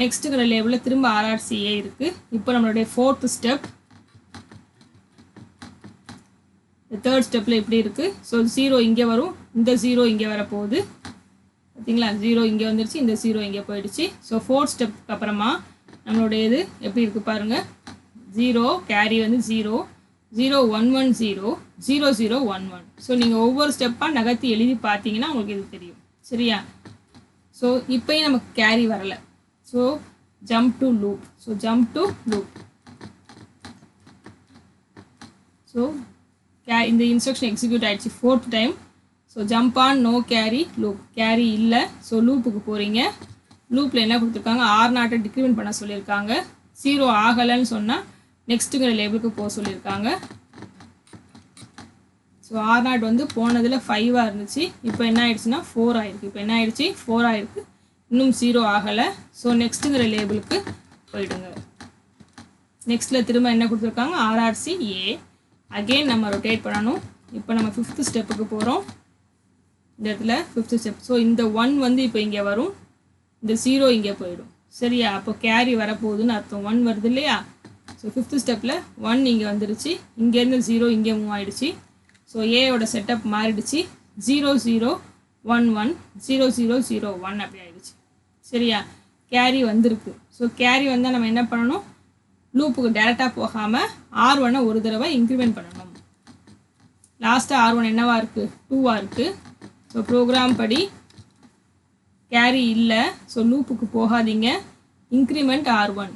Speaker 1: நெக்ஸ்ட்டுங்கிற லேபிளில் திரும்ப RRCA இருக்குது. இப்போ நம்மளுடைய ஃபோர்த் ஸ்டெப். தேர்ட் ஸ்டெப்பில் இப்படி இருக்குது. ஸோ 0 இங்கே வரும், இந்த 0 இங்கே வரப்போகுது. பார்த்தீங்களா, 0 இங்கே வந்துருச்சு, இந்த 0 இங்கே போயிடுச்சு. ஸோ ஃபோர்த் ஸ்டெப்புக்கு அப்புறமா நம்மளுடைய இது எப்படி இருக்குது பாருங்கள். 0 கேரி வந்து 0 0 1 1 0 0 0 1 1. ஸோ நீங்கள் ஒவ்வொரு ஸ்டெப்பாக நகர்த்தி எழுதி பார்த்தீங்கன்னா உங்களுக்கு இது தெரியும். சரியா? ஸோ இப்போயும் நமக்கு கேரி வரலை. So jump to loop. So இந்த இன்ஸ்ட்ரக்ஷன் எக்ஸிக்யூட் ஆகிடுச்சு 4th time. So jump on, no carry, loop. Carry இல்லை. ஸோ லூப்புக்கு போகிறீங்க. லூப்பில் என்ன கொடுத்துருக்காங்க, R0 டிக்ரிமெண்ட் பண்ண சொல்லியிருக்காங்க. 0 ஆகலைன்னு சொன்னால் நெக்ஸ்ட்டுங்கிற லேபிளுக்கு போக சொல்லியிருக்காங்க. ஸோ R0 வந்து போனதில் 5 இருந்துச்சு, இப்போ என்ன ஆயிடுச்சுன்னா 4 ஆயிருக்கு. 4 ஆயிருக்கு, இன்னும் 0 ஆகலை. ஸோ நெக்ஸ்ட்டுங்கிற லேபிளுக்கு போயிடுங்க. நெக்ஸ்ட்டில் திரும்ப என்ன கொடுத்துருக்காங்க, RRCA. அகெயின் நம்ம ரொட்டேட் பண்ணணும். இப்போ நம்ம 5th ஸ்டெப்புக்கு போகிறோம். இந்த இடத்துல 5th ஸ்டெப். ஸோ இந்த 1 வந்து இப்போ இங்கே வரும், இந்த 0 இங்கே போயிடும். சரியா? அப்போ கேரி வரப்போகுதுன்னு அர்த்தம். 1 வருது இல்லையா? ஸோ 5th ஸ்டெப்பில் 1 இங்கே வந்துருச்சு, இங்கேருந்து 0 இங்கே மூவ் ஆகிடுச்சு. ஸோ ஏயோட செட்டப் மாறிடுச்சு. 0 0 1 1 0 0 0 1 அப்படி ஆகிடுச்சு. சரியா? கேரி வந்திருக்கு. ஸோ கேரி வந்தால் நம்ம என்ன பண்ணணும், லூப்புக்கு டேரெக்டாக போகாமல் R1 ஒரு தடவை இன்க்ரிமெண்ட் பண்ணணும். லாஸ்ட்டாக R1 என்னவாக இருக்குது, 2 இருக்குது. ஸோ ப்ரோக்ராம் படி கேரி இல்லை. ஸோ லூப்புக்கு போகாதீங்க. Increment R1.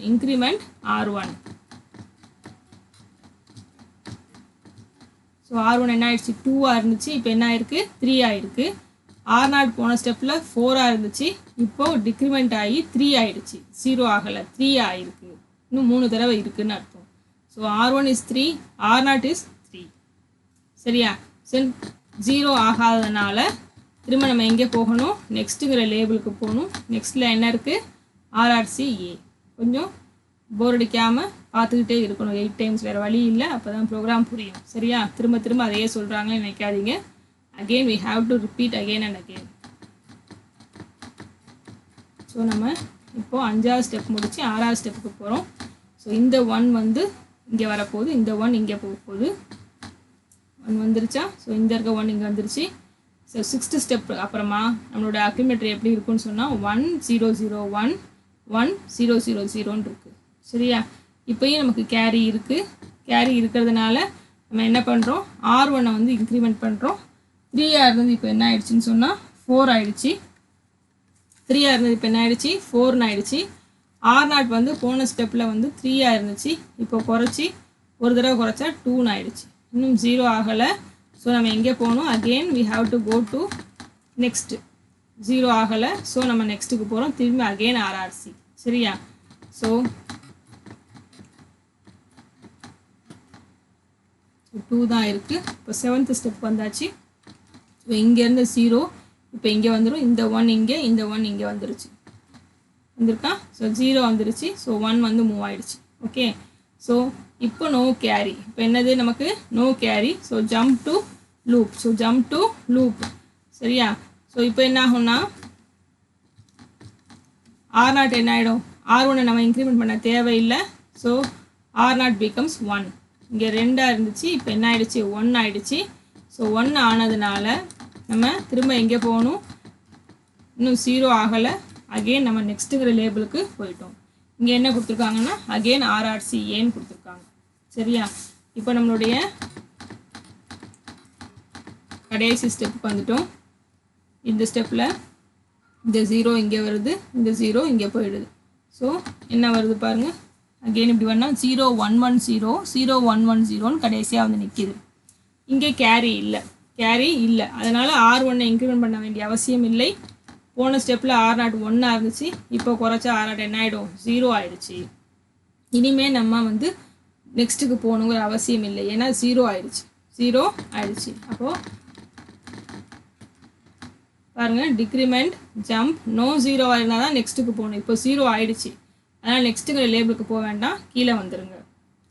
Speaker 1: ஸோ R1 என்ன ஆயிடுச்சு, 2 இருந்துச்சு, இப்போ என்ன ஆயிருக்கு, 3 ஆயிருக்கு. R0 போன ஸ்டெப்பில் 4 இருந்துச்சு, இப்போது டிக்ரிமெண்ட் ஆகி 3 ஆயிடுச்சு. 0 ஆகலை, 3 ஆயிருக்கு. இன்னும் 3 தடவை இருக்குன்னு அர்த்தம். So R1 is 3, R0 is 3. சரியா? 0 ஆகாததுனால திரும்ப நம்ம எங்கே போகணும், நெக்ஸ்ட்டுங்கிற லேபிளுக்கு போகணும். நெக்ஸ்ட்டில் என்ன இருக்குது, RRCA. கொஞ்சம் போர் அடிக்காமல் பார்த்துக்கிட்டே இருக்கணும் 8 டைம்ஸ், வேறு வழி இல்லை. அப்போ தான் ப்ரோக்ராம் புரியும். சரியா? திரும்ப அதையே சொல்கிறாங்களே நினைக்காதீங்க. Again we have to repeat again and again. So நம்ம இப்போது 5வது ஸ்டெப் முடித்து 6வது ஸ்டெப்புக்கு போகிறோம். ஸோ இந்த 1 வந்து இங்கே வரப்போகுது, இந்த 1 இங்கே போக போகுது. 1 வந்துருச்சா? ஸோ இந்த இருக்க 1 இங்கே வந்துருச்சு. ஸோ 6th ஸ்டெப் அப்புறமா நம்மளோட அக்யூமுலேட்டர் எப்படி இருக்குன்னு சொன்னால் 1 0 0 1 1 0 0 0ன்னு இருக்குது. சரியா? இப்போயும் நமக்கு கேரி இருக்குது. கேரி இருக்கிறதுனால நம்ம என்ன பண்ணுறோம், R1 வந்து இன்க்ரிமெண்ட் பண்ணுறோம். 3 இருந்தது, இப்போ என்ன ஆயிடுச்சுன்னு சொன்னால் 4 ஆயிடுச்சு. 3 இருந்தது, இப்போ என்ன ஆயிடுச்சு, 4 ஆயிடுச்சு. R0 வந்து போன ஸ்டெப்பில் வந்து 3 இருந்துச்சு, இப்போ குறைச்சி ஒரு தடவை குறைச்சா 2 ஆயிடுச்சு. இன்னும் 0 ஆகலை. ஸோ நம்ம எங்கே போகணும், again we have to go to next. 0 ஆகலை. ஸோ நம்ம நெக்ஸ்ட்டுக்கு போகிறோம். திரும்பி அகெயின் ஆர்ஆர்சி. சரியா? ஸோ 2 தான் இருக்குது. இப்போ 7th ஸ்டெப் வந்தாச்சு. ஸோ இங்கேருந்து 0 இப்போ இங்கே வந்துடும். இந்த 1 இங்கே, இந்த 1 இங்கே வந்துருச்சு. வந்திருக்கா? ஸோ 0 வந்துருச்சு. ஸோ 1 வந்து மூவ் ஆயிடுச்சு. ஓகே. ஸோ இப்போ நோ கேரி. இப்போ என்னது நமக்கு? No carry. So jump to loop. So jump to loop. சரியா? ஸோ இப்போ என்ன ஆகும்னா R0 என்ன ஆகிடும்? R1 நம்ம இன்க்ரிமெண்ட் பண்ண தேவையில்லை. So R0 becomes 1. இங்கே 2 இருந்துச்சு. இப்போ என்ன ஆயிடுச்சு? 1 ஆயிடுச்சு. ஸோ 1 ஆனதுனால நம்ம திரும்ப எங்கே போகணும்? இன்னும் 0 ஆகலை. அகெயின் நம்ம நெக்ஸ்ட்டுங்கிற லேபிளுக்கு போயிட்டோம். இங்கே என்ன கொடுத்துருக்காங்கன்னா அகெயின் RRCAன்னு கொடுத்துருக்காங்க. சரியா? இப்போ நம்மளுடைய கடைசி ஸ்டெப்புக்கு வந்துட்டோம். இந்த ஸ்டெப்பில் இந்த 0 இங்கே வருது, இந்த 0 இங்கே போயிடுது. ஸோ என்ன வருது பாருங்கள். அகெயின் இப்படி பண்ணால் 0 1 1 0 0 1 1 0ன்னு கடைசியாக வந்து நிற்கிது. இங்கே கேரி இல்லை. அதனால் R1 இன்க்ரிமெண்ட் பண்ண வேண்டிய அவசியம் இல்லை. போன ஸ்டெப்பில் R0 1 இருந்துச்சு. இப்போ குறைச்சா R0 என்ன ஆகிடும்? 0 ஆயிடுச்சு. இனிமேல் நம்ம வந்து நெக்ஸ்ட்டுக்கு போகணுங்கிற அவசியம் இல்லை. ஏன்னா 0 ஆயிடுச்சு. அப்போது பாருங்கள், டிக்ரிமெண்ட் ஜம்ப் நோ 0 இருந்தால் தான் நெக்ஸ்ட்டுக்கு போகணும். இப்போ 0 ஆயிடுச்சு. அதனால் நெக்ஸ்ட்டுங்கிற லேபிளுக்கு போக வேண்டாம், கீழே வந்துடுங்க.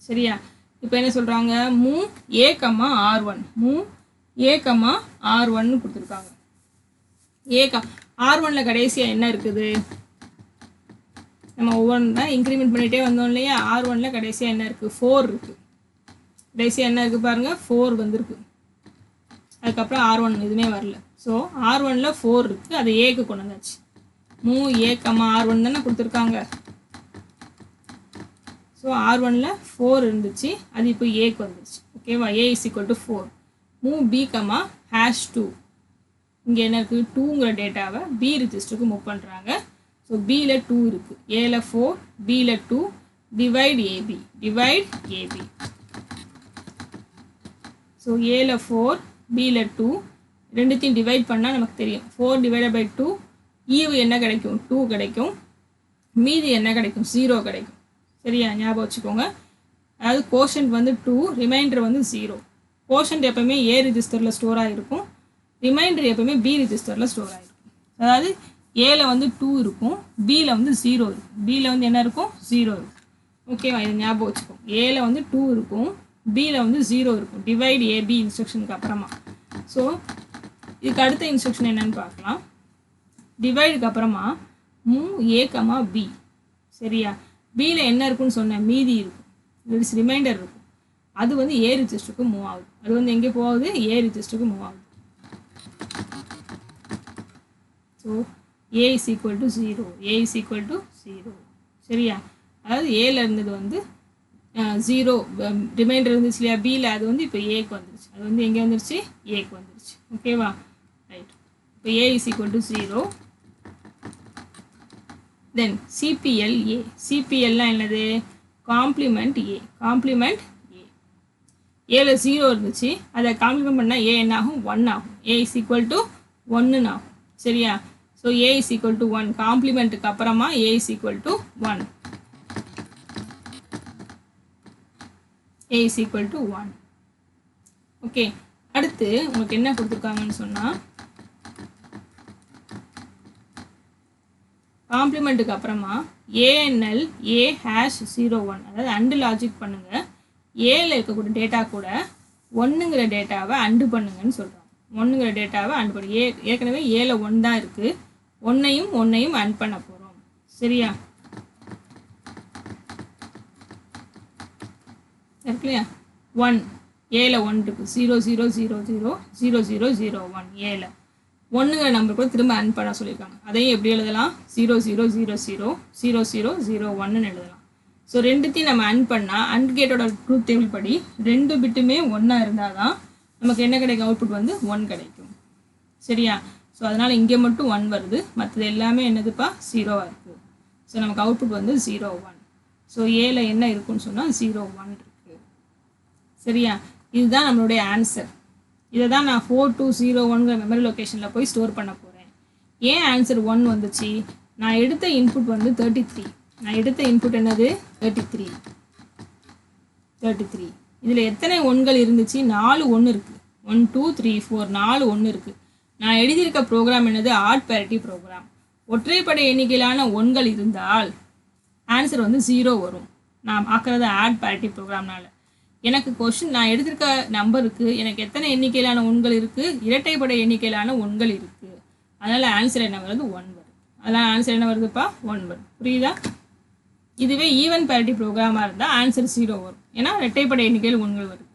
Speaker 1: சரியா? இப்போ என்ன சொல்கிறாங்க? Move A, R1. Move A, R1ன்னு கொடுத்துருக்காங்க. R1ல் கடைசியாக என்ன இருக்குது? நம்ம ஒவ்வொன்றா இன்க்ரிமெண்ட் பண்ணிகிட்டே வந்தோம் இல்லையா? R1ல் கடைசியாக என்ன இருக்குது? 4 இருக்குது. கடைசியாக என்ன இருக்குது பாருங்கள், 4 வந்துருக்கு. அதுக்கப்புறம் R1 எதுவுமே வரல. ஸோ R1ல் 4 இருக்குது. அது ஏக்கு கொண்டு வந்தாச்சு. மூவ் A, R1 தானே கொடுத்துருக்காங்க. ஸோ R1ல் 4 இருந்துச்சு. அது இப்போ ஏக்கு வந்துருச்சு. ஓகேவா? A = 4. Move B, #2. இங்கே என்ன இருக்குது? 2ங்கிற டேட்டாவை B ரிஜிஸ்டருக்கு மூவ் பண்ணுறாங்க. ஸோ Bயில் 2 இருக்குது, Aயில் 4, Bயில் 2. Divide AB. ஸோ Aயில் 4, Bயில் 2. ரெண்டுத்தையும் டிவைட் பண்ணால் நமக்கு தெரியும். 4/2 ஈவு என்ன கிடைக்கும்? 2 கிடைக்கும். மீதி என்ன கிடைக்கும்? 0 கிடைக்கும். சரியா? ஞாபகம் வச்சுக்கோங்க. அதாவது கோஷன்ட் வந்து 2, ரிமைண்டர் வந்து 0. கோஷன்ட் எப்போவுமே A ரிஜிஸ்டரில் ஸ்டோர் ஆகிருக்கும். ரிமைண்டர் எப்போவுமே B ரிஜிஸ்டரில் ஸ்டோர் ஆகிருக்கும். அதாவது Aயில் வந்து 2 இருக்கும், Bயில் வந்து 0 இருக்கும். Bயில் வந்து என்ன இருக்கும்? 0 இருக்கும். ஓகேவா? இது ஞாபகம் வச்சுக்கோங்க. Aயில் வந்து 2 இருக்கும், Bயில் வந்து 0 இருக்கும். டிவைட் AB இன்ஸ்ட்ரக்ஷனுக்கு அப்புறமா. ஸோ இதுக்கு அடுத்த இன்ஸ்ட்ரக்ஷன் என்னன்னு பார்க்கலாம். டிவைடுக்கு அப்புறமா மூவ் A, B. சரியா? Bயில் என்ன இருக்குன்னு சொன்னேன்? மீதி இருக்கும், ரிமைண்டர் இருக்கும். அது வந்து A ரிஜிஸ்டருக்கு மூவ் ஆகுது. அது வந்து எங்கே போகுது? A ரிஜிஸ்டருக்கு மூவ் ஆகுது. So A = 0. சரியா? அதாவது Aயில் இருந்தது வந்து 0, ரிமைண்டர் இருந்துச்சு இல்லையா? Bயில் அது வந்து இப்போ ஏக்கு வந்துருச்சு. அது வந்து எங்கே வந்துருச்சு? ஏக்கு வந்துருச்சு. ஓகேவா? ரைட். இப்போ A = 0. Then CPL-A. CPL-னா என்னது? Complement A. Aயில் 0 இருந்துச்சு. அதை காம்ப்ளிமெண்ட் பண்ணால் A என்ன ஆகும்? 1 ஆகும். A = 1 ஆகும். சரியா? So A = 1. காம்ப்ளிமெண்ட்டுக்கு அப்புறமா A = 1. A = 1. ஓகே. அடுத்து உங்களுக்கு என்ன கொடுத்துருக்காங்கன்னு சொன்னால், காம்ப்ளிமெண்ட்டுக்கு அப்புறமா ANL A#01, அதாவது அண்டு லாஜிக் பண்ணுங்கள். ஏல இருக்கக்கூடிய டேட்டா கூட 1ங்கிற டேட்டாவை அண்டு பண்ணுங்கன்னு சொல்கிறாங்க. 1ங்கிற டேட்டாவை அண்டு பண்ணு. ஏற்கனவே ஏல 1 தான் இருக்குது. 1ஐயும் அண்ட் பண்ண போகிறோம். சரியா? இருக்கு இல்லையா? 1 ஏல 1 இருக்குது. 0 0 0 0 0 0 0 1 ஏல 1ங்கிற நம்பர் கூட திரும்ப அண்ட் பண்ண சொல்லியிருக்காங்க. அதையும் எப்படி எழுதலாம்? 0 0 0 0 0 0 0 1ன்னு எழுதலாம். ஸோ ரெண்டுத்தையும் நம்ம அண்ட் பண்ணால் அண்ட் கேட்டோட ட்ரூத் டேபிள் படி 2 பிட்டுமே 1 இருந்தால் தான் நமக்கு என்ன கிடைக்கும்? அவுட்புட் வந்து 1 கிடைக்கும். சரியா? ஸோ அதனால் இங்கே மட்டும் 1 வருது, மற்றது எல்லாமே என்னதுப்பா? 0வாக இருக்குது. ஸோ நமக்கு அவுட்புட் வந்து 0 1. ஸோ ஏல என்ன இருக்குன்னு சொன்னால் 0 1 இருக்குது. சரியா? இதுதான் நம்மளுடைய ஆன்சர். இதை தான் நான் 4201ங்கிற மெமரி லொக்கேஷனில் போய் ஸ்டோர் பண்ண போகிறேன். ஏன் ஆன்சர் 1 வந்துச்சு? நான் எடுத்த இன்புட் வந்து 33. நான் எடுத்த இன்புட் என்னது? 33. இதில் எத்தனை ஒன்கள் இருந்துச்சு? 4 ஒன்று இருக்குது. 1 2 3 4 4 ஒன்று இருக்குது. நான் எழுதியிருக்க ப்ரோக்ராம் என்னது? Odd parity program. ஒற்றைப்படை எண்ணிக்கையிலான ஒன்கள் இருந்தால் ஆன்சர் வந்து 0 வரும். நான் பார்க்குறது ஆட் பேரிட்டி ப்ரோக்ராம்னால. எனக்கு கொஷின் நான் எடுத்திருக்க நம்பருக்கு எனக்கு எத்தனை எண்ணிக்கையிலான ஒன்கள் இருக்குது? இரட்டைப்படை எண்ணிக்கையிலான ஒன்கள் இருக்குது. அதனால் ஆன்சர் என்ன வருது? 1 வருது. அதனால் ஆன்சர் என்ன வருதுப்பா? 1 வருது. புரியுதா? இதுவே ஈவன் பேரிட்டி ப்ரோக்ராமாக இருந்தால் ஆன்சர் 0 வரும். ஏன்னா இரட்டைப்படை எண்ணிக்கையில் ஒன்கள் வருது.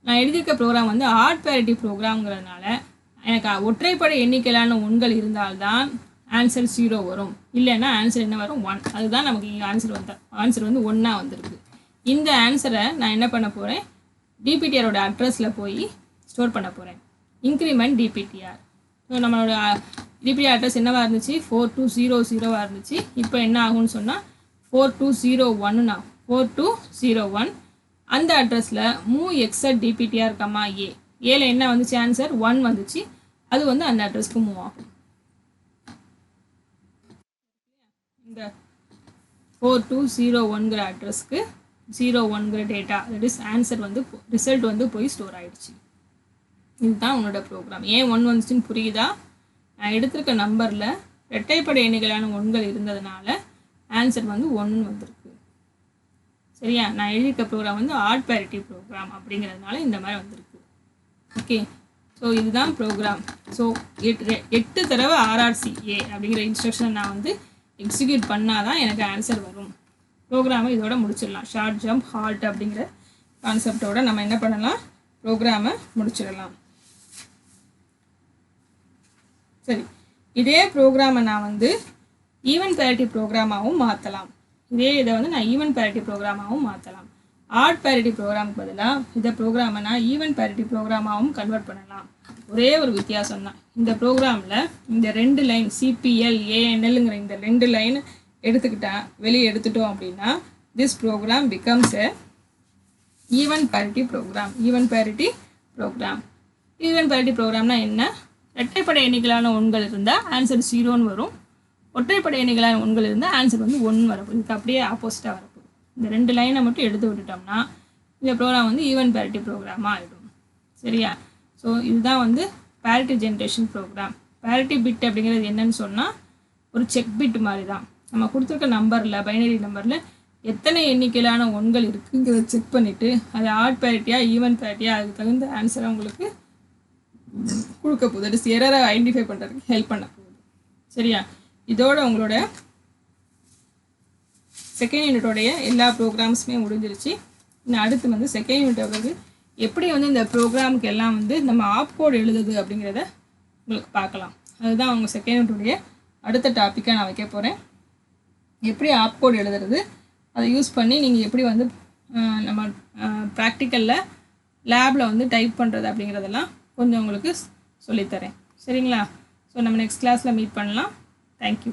Speaker 1: நான் எழுதியிருக்க ப்ரோக்ராம் வந்து ஆட் பேரிட்டி ப்ரோக்ராம்ங்கிறதுனால எனக்கு ஒற்றைப்படை எண்ணிக்கையிலான ஒன்கள் இருந்தால்தான் ஆன்சர் 0 வரும். இல்லைன்னா ஆன்சர் என்ன வரும்? 1. அதுதான் நமக்கு இங்கே ஆன்சர் வந்து 1 வந்திருக்கு. இந்த ஆன்சரை நான் என்ன பண்ண போகிறேன்? டிபிடிஆரோட அட்ரஸில் போய் ஸ்டோர் பண்ண போகிறேன். இன்க்ரிமெண்ட் டிபிடிஆர். ஸோ நம்மளோட டிபிடிஆர் அட்ரஸ் என்னவாக இருந்துச்சு? 4200 இருந்துச்சு. இப்போ என்ன ஆகும்னு சொன்னால் 4201 4201 அந்த அட்ரஸில் மூவ் எக்ஸட் டிபிடிஆர் கமா ஏ. ஏல என்ன வந்துச்சு? ஆன்சர் 1 வந்துச்சு. அது வந்து அந்த அட்ரஸ்க்கு மூவ் ஆகும். இந்த 4201ங்கிற அட்ரஸ்க்கு 01ங்கிற டேட்டா, தட் இஸ் ஆன்சர் வந்து ரிசல்ட் வந்து போய் ஸ்டோர் ஆகிடுச்சு. இதுதான் உங்களோட ப்ரோக்ராம். ஏன் 1 வந்துச்சுன்னு புரியுதா? நான் எடுத்திருக்க நம்பரில் இரட்டைப்படை எண்ணிக்கையிலான ஒன்கள் இருந்ததுனால ஆன்சர் வந்து 1 வந்திருக்கு. சரியா? நான் எழுதியிருக்க ப்ரோக்ராம் வந்து ஆட் பேரிட்டி ப்ரோக்ராம் அப்படிங்கிறதுனால இந்த மாதிரி வந்திருக்கு. ஓகே, ஸோ இதுதான் ப்ரோக்ராம். ஸோ 8 தடவை RRCA அப்படிங்கிற இன்ஸ்ட்ரக்ஷனை நான் வந்து எக்ஸிக்யூட் பண்ணால் தான் எனக்கு ஆன்சர் வரும். ப்ரோக்ராமை இதோட முடிச்சிடலாம். ஷார்ட் ஜம்ப் ஹால்ட் அப்படிங்கிற கான்செப்டோட நம்ம என்ன பண்ணலாம்? ப்ரோக்ராமை முடிச்சிடலாம். சரி, இதே ப்ரோக்ராமை நான் வந்து ஈவன் பேரிட்டி ப்ரோக்ராமாகவும் மாற்றலாம். இதை வந்து நான் ஈவன் பேரிட்டி ப்ரோக்ராமாகவும் மாற்றலாம். ஆட் பேரிட்டி ப்ரோக்ராமுக்கு பதிலாக இந்த ப்ரோக்ராமை நான் ஈவன் பேரிட்டி ப்ரோக்ராமாகவும் கன்வெர்ட் பண்ணலாம். ஒரே ஒரு வித்தியாசம் தான். இந்த ப்ரோக்ராமில் இந்த 2 லைன் CPL ANLங்கிற இந்த 2 லைன் வெளியே எடுத்துட்டோம் அப்படின்னா this program becomes a even parity program. Even parity ப்ரோக்ராம்னா என்ன? இரட்டைப்படை எண்ணிக்கையிலான ஒன்கள் இருந்தால் ஆன்சர் 0ன்னு வரும். ஒற்றைப்படை எண்ணிக்கையிலான ஒன்கள் இருந்தால் ஆன்சர் வந்து 1 வரப்போகுது. இதுக்கு அப்படியே ஆப்போசிட்டாக வரப்போகுது. இந்த 2 லைனை மட்டும் எடுத்து விட்டுட்டோம்னா இந்த ப்ரோக்ராம் வந்து ஈவன் பேரிட்டி ப்ரோக்ராமாக ஆகிடும். சரியா? ஸோ இதுதான் வந்து parity generation program. Parity bit அப்படிங்கிறது என்னன்னு சொன்னால் ஒரு செக் பிட் மாதிரி தான். நம்ம கொடுத்துருக்க நம்பரில், பைனரி நம்பரில் எத்தனை எண்ணிக்கையிலான ஒன்கள் இருக்குங்கிறத செக் பண்ணிவிட்டு அது ஆட் பேரிட்டியா ஈவன் பேரிட்டியா அதுக்கு தகுந்த ஆன்சரை உங்களுக்கு கொடுக்க போகுது. அது எரரை ஐடென்டிஃபை பண்ணுறதுக்கு ஹெல்ப் பண்ண போகுது. சரியா? இதோட உங்களோட செகண்ட் யூனிட்டோடைய எல்லா ப்ரோக்ராம்ஸுமே முடிஞ்சிருச்சு. இன்னும் அடுத்து வந்து செகண்ட் யூனிட் எப்படி வந்து இந்த ப்ரோக்ராமுக்கு எல்லாம் வந்து நம்ம ஆப் கோட் எழுதுது அப்படிங்கிறத உங்களுக்கு பார்க்கலாம். அதுதான் உங்கள் செகண்ட் யூனிட்டுடைய அடுத்த டாப்பிக்காக நான் வைக்க போகிறேன். எப்படி ஆப் கோட் எழுதுறது, அதை யூஸ் பண்ணி நீங்கள் எப்படி வந்து நம்ம ப்ராக்டிக்கலில் லேபில் வந்து டைப் பண்ணுறது அப்படிங்கிறதெல்லாம் கொஞ்சம் உங்களுக்கு சொல்லித்தரேன். சரிங்களா? ஸோ நம்ம நெக்ஸ்ட் கிளாஸில் மீட் பண்ணலாம். தேங்க்யூ.